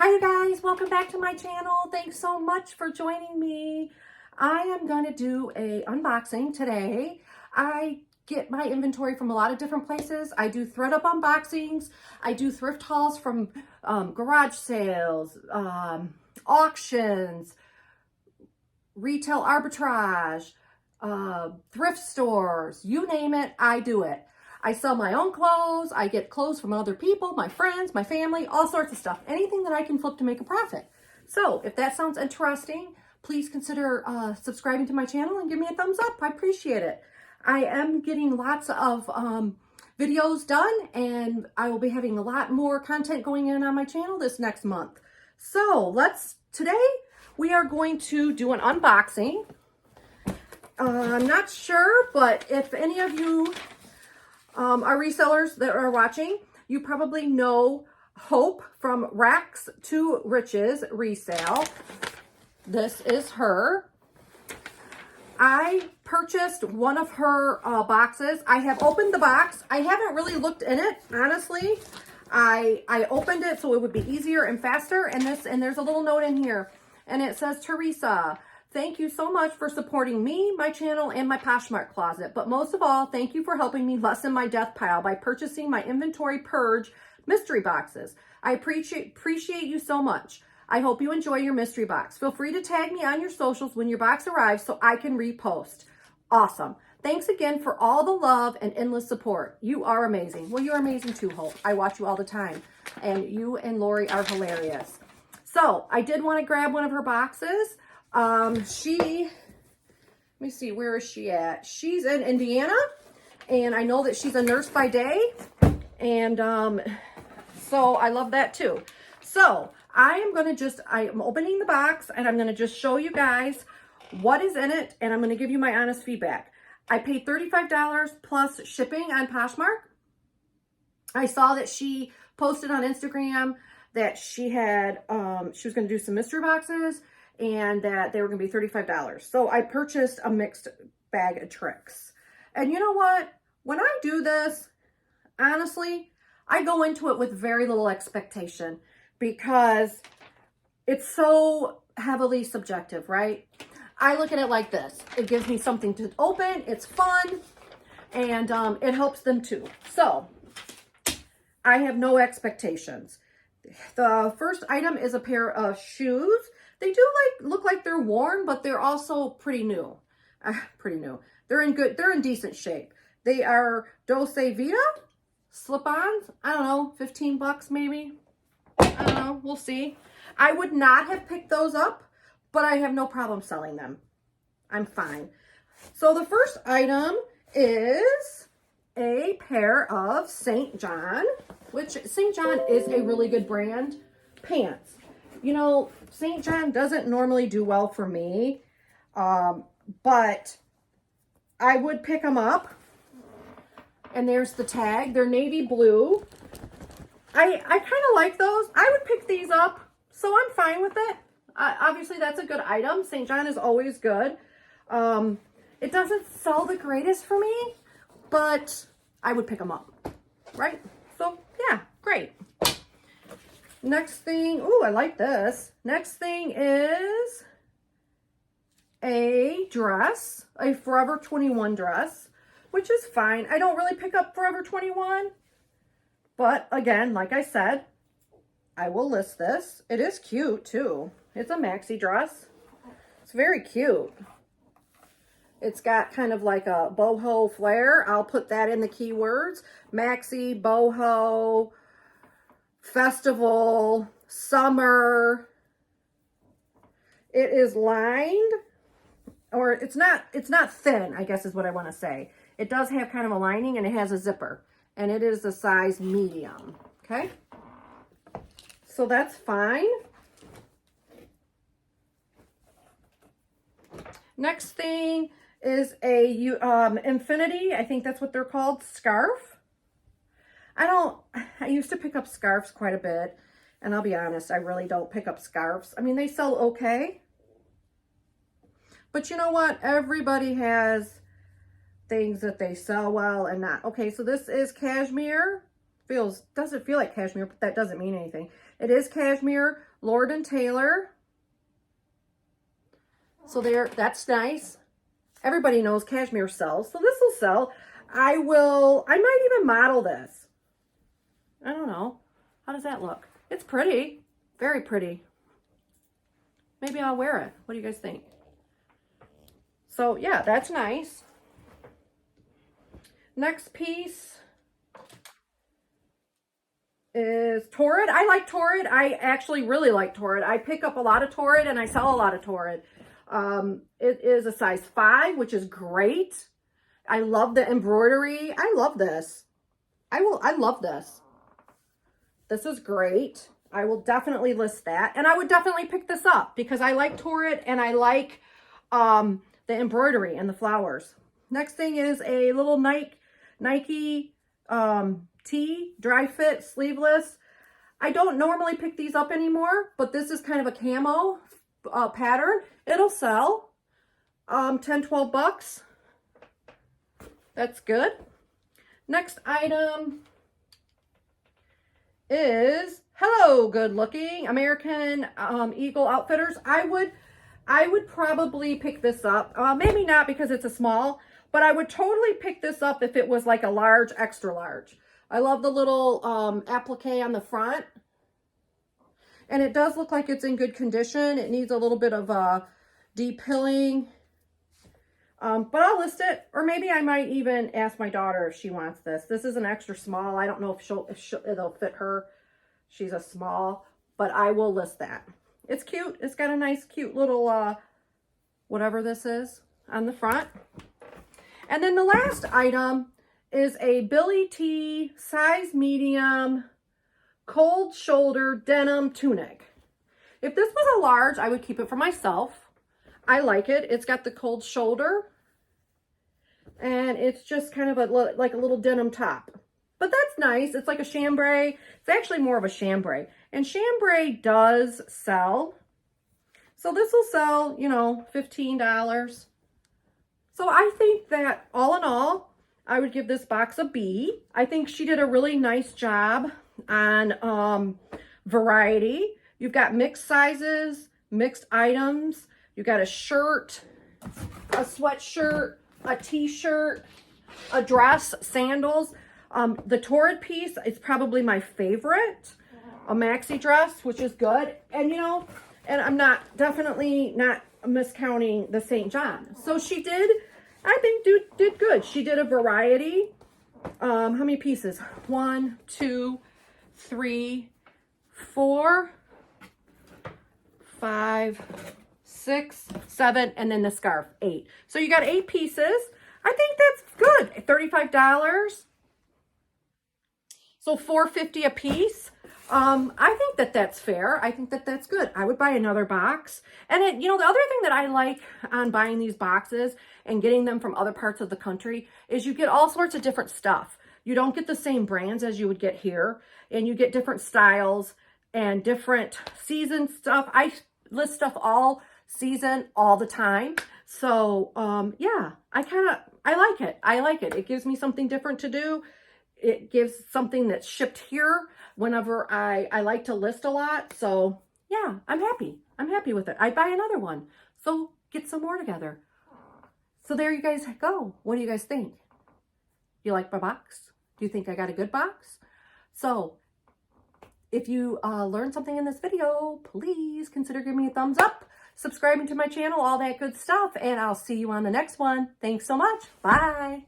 Hi you guys, welcome back to my channel. Thanks so much for joining me. I am going to do a unboxing today. I get my inventory from a lot of different places. I do ThredUp unboxings. I do thrift hauls from garage sales, auctions, retail arbitrage, thrift stores, you name it, I do it. I sell my own clothes. I get clothes from other people, my friends, my family, all sorts of stuff. Anything that I can flip to make a profit. So if that sounds interesting, please consider subscribing to my channel and give me a thumbs up. I appreciate it. I am getting lots of videos done, and I will be having a lot more content going in on my channel this next month. So today we are going to do an unboxing. I'm not sure, but if any of you are resellers that are watching, you probably know Hope from Racks to Riches Resale. This is her. I purchased one of her boxes. I have opened the box. I haven't really looked in it, honestly. I opened it so it would be easier and faster. And there's a little note in here, and it says, Teresa, thank you so much for supporting me, my channel, and my Poshmark closet. But most of all, thank you for helping me lessen my death pile by purchasing my inventory purge mystery boxes. I appreciate you so much. I hope you enjoy your mystery box. Feel free to tag me on your socials when your box arrives so I can repost. Awesome. Thanks again for all the love and endless support. You are amazing. Well, you're amazing too, Hope. I watch you all the time. And you and Lori are hilarious. So I did want to grab one of her boxes. Let me see, where is she at? She's in Indiana, and I know that she's a nurse by day, and so I love that too. So I am opening the box, and I'm going to just show you guys what is in it, and I'm going to give you my honest feedback. I paid $35 plus shipping on Poshmark. I saw that she posted on Instagram that she had, she was going to do some mystery boxes, and that they were going to be $35. So I purchased a mixed bag of tricks. And you know what? When I do this, honestly, I go into it with very little expectation because it's so heavily subjective, right? I look at it like this. It gives me something to open. It's fun, and it helps them too. So I have no expectations. The first item is a pair of shoes. They do look like they're worn, but they're also pretty new. They're in decent shape. They are Dolce Vita slip-ons. I don't know, 15 bucks maybe. I don't know, we'll see. I would not have picked those up, but I have no problem selling them. I'm fine. So the first item is a pair of St. John, which St. John is a really good brand, pants. You know, St. John doesn't normally do well for me, but I would pick them up. And there's the tag. They're navy blue. I kind of like those. I would pick these up, so I'm fine with it. Obviously, that's a good item. St. John is always good. It doesn't sell the greatest for me, but I would pick them up, right? So, yeah, great. Next thing, ooh, I like this. Next thing is a dress, a Forever 21 dress, which is fine. I don't really pick up Forever 21, but again, like I said, I will list this. It is cute too. It's a maxi dress. It's very cute. It's got kind of like a boho flare. I'll put that in the keywords. Maxi, boho, festival, summer. It is lined, or it's not thin, I guess is what I want to say. It does have kind of a lining, and it has a zipper, and it is a size medium. Okay, so that's fine. Next thing is a infinity, I think that's what they're called, scarf. I used to pick up scarves quite a bit, and I'll be honest, I really don't pick up scarves. I mean, they sell okay, but you know what? Everybody has things that they sell well and not. Okay, so this is cashmere. doesn't feel like cashmere, but that doesn't mean anything. It is cashmere, Lord & Taylor. So there, that's nice. Everybody knows cashmere sells, so this will sell. I might even model this. I don't know. How does that look? It's pretty, very pretty. Maybe I'll wear it. What do you guys think? So yeah, that's nice. Next piece is Torrid. I like Torrid. I actually really like Torrid. I pick up a lot of Torrid and I sell a lot of Torrid. It is a size 5, which is great. I love the embroidery. I love this. I love this. This is great. I will definitely list that. And I would definitely pick this up because I like Torrid and I like the embroidery and the flowers. Next thing is a little Nike tee, dry fit, sleeveless. I don't normally pick these up anymore, but this is kind of a camo pattern. It'll sell 10, 12 bucks. That's good. Next item is Hello Good Looking American Eagle Outfitters. I would probably pick this up. Maybe not because it's a small, but I would totally pick this up if it was like a large, extra large. I love the little applique on the front. And it does look like it's in good condition. It needs a little bit of deep pilling. But I'll list it. Or maybe I might even ask my daughter if she wants this. This is an extra small. I don't know if it'll fit her. She's a small. But I will list that. It's cute. It's got a nice, cute little, whatever this is on the front. And then the last item is a Billy T size medium cold shoulder denim tunic. If this was a large, I would keep it for myself. I like it. It's got the cold shoulder and it's just kind of like a little denim top. But that's nice. It's like a chambray. It's actually more of a chambray. And chambray does sell. So this will sell, you know, $15. So I think that all in all, I would give this box a B. I think she did a really nice job on variety. You've got mixed sizes, mixed items. You got a shirt, a sweatshirt, a t-shirt, a dress, sandals. The Torrid piece is probably my favorite. A maxi dress, which is good. And, you know, and I'm definitely not miscounting the St. John. So she did, I think, did good. She did a variety. How many pieces? 1, 2, 3, 4, 5, 6, 7, and then the scarf, 8. So you got 8 pieces. I think that's good. $35. So $4.50 a piece. I think that that's fair. I think that that's good. I would buy another box. And it, you know, the other thing that I like on buying these boxes and getting them from other parts of the country is you get all sorts of different stuff. You don't get the same brands as you would get here, and you get different styles and different season stuff. I list stuff all season, all the time. So, yeah, I like it. I like it. It gives me something different to do. It gives something that's shipped here whenever I like to list a lot. So yeah, I'm happy. I'm happy with it. I'd buy another one. So get some more together. So there you guys go. What do you guys think? You like my box? Do you think I got a good box? So if you learned something in this video, please consider giving me a thumbs up, subscribing to my channel, all that good stuff. And I'll see you on the next one. Thanks so much. Bye.